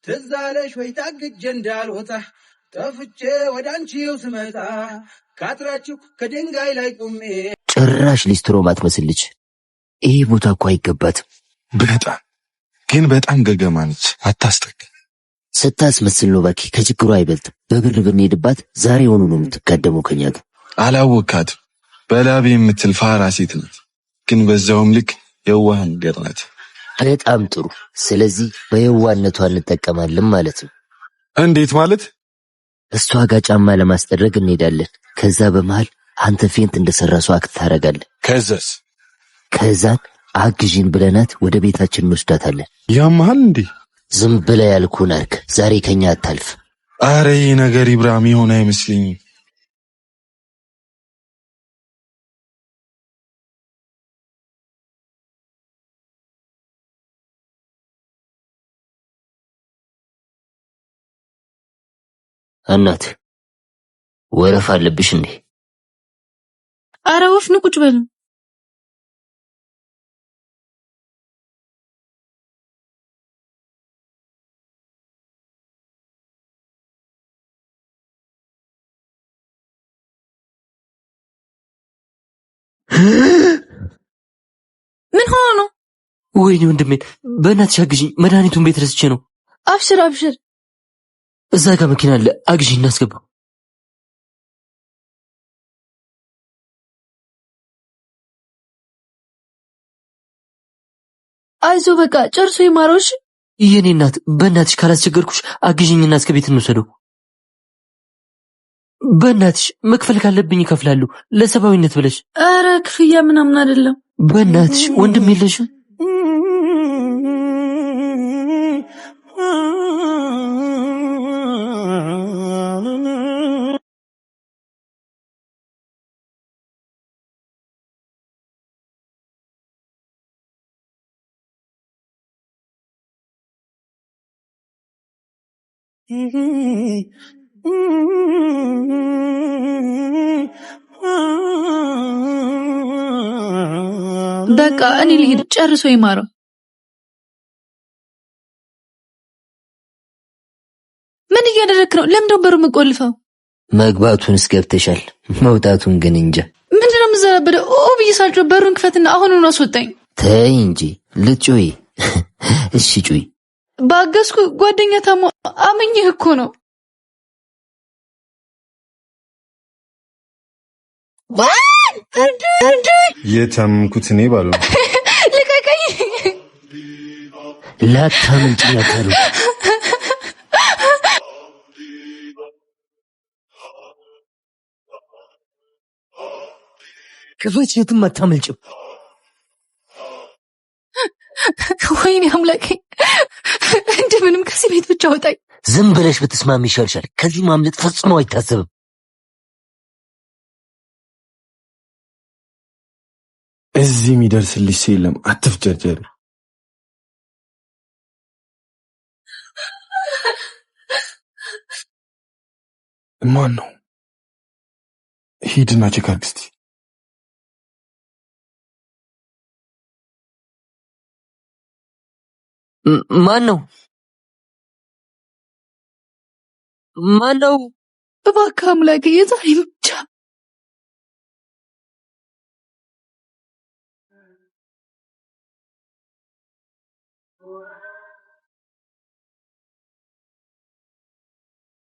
ትዛለሽ ወይ ታግጄ እንዳልወጣ ጠፍቼ ወደ አንቺው ስመጣ ካትራችሁ ከድንጋይ ላይ ቆሜ ጭራሽ ሊስትሮ ማትመስል ልጅ ይሄ ቦታ እኮ አይገባትም። በጣም ገገማ ነች። አታስጠጋ። ስታስመስል ነው ባኪ፣ ከችግሩ አይበልጥም። በብር ብንሄድባት ዛሬ ሆኖ ነው የምትጋደመው ከኛ ጋር። አላወካትም። በላቤ የምትል ፋራ ሴት ናት፣ ግን በዛውም ልክ የዋህ ነገር ናት። በጣም ጥሩ። ስለዚህ በየዋነቷ እንጠቀማለን ማለት ነው። እንዴት ማለት? እሷ ጋር ጫማ ለማስጠረግ እንሄዳለን። ከዛ በመሃል አንተ ፌንት እንደሰራ ሰው አክት ታደርጋለህ። ከዛን አግዢን ብለናት ወደ ቤታችን እንወስዳታለን። ያመሃል እንዴ? ዝም ብለህ ያልኩህን አርክ። ዛሬ ከኛ አታልፍ። አረ ይህ ነገር ኢብራሂም የሆነ አይመስለኝም። እናት ወረፋ አለብሽ እንዴ? አረ ወፍ ነው፣ ቁጭ በሉ። ምን ሆኖ ነው? ወይኔ ወንድሜን በእናትሽ አግዢኝ። መድኃኒቱን ቤት ረስቼ ነው። አብሽር። እዛ ጋር መኪና አለ፣ አግዢኝ እናስገባው። አይዞ በቃ ጨርሶ ይማሮሽ። የኔ እናት በእናትሽ ካላስቸገርኩሽ አግዢኝና እስከ ቤት እንወሰደው። በእናትሽ መክፈል ካለብኝ ይከፍላሉ፣ ለሰብአዊነት ብለሽ። አረ ክፍያ ምናምን አይደለም። በእናትሽ ወንድም የለሽም? በቃ እኔ ልሄድ፣ ጨርሶ ይማረው። ምን እያደረክ ነው? ለምን ደው በሩ የምቆልፈው? መግባቱንስ ገብተሻል፣ መውጣቱን ግን እንጃ። ምንድነው የምዘረበደው? ብዬ ሳልጮህ በሩን ክፈትና አሁኑን አስወጣኝ። ተይ እንጂ ልትጮይ። እሺ ጩይ። ባገዝኩ ጓደኛ ታሞ አመኘህ እኮ ነው። የታመምኩት እኔ ባሉ ልቀቀኝ። ላታምንጭ ያከሩ ክፈች፣ የትም አታመልጭም። ወይኔ አምላኬ፣ እንደምንም ከዚህ ቤት ብቻ ወጣኝ። ዝም ብለሽ ብትስማሚ ይሻልሻል። ከዚህ ማምለጥ ፈጽሞ አይታሰብም። እዚህ የሚደርስልሽ የለም፣ አትፍጨርጨሪ። ማን ነው? ሂድና ቼክ አድርግ እስቲ። ማን ነው? እባክህ አምላኬ፣ የዛሬ ብቻ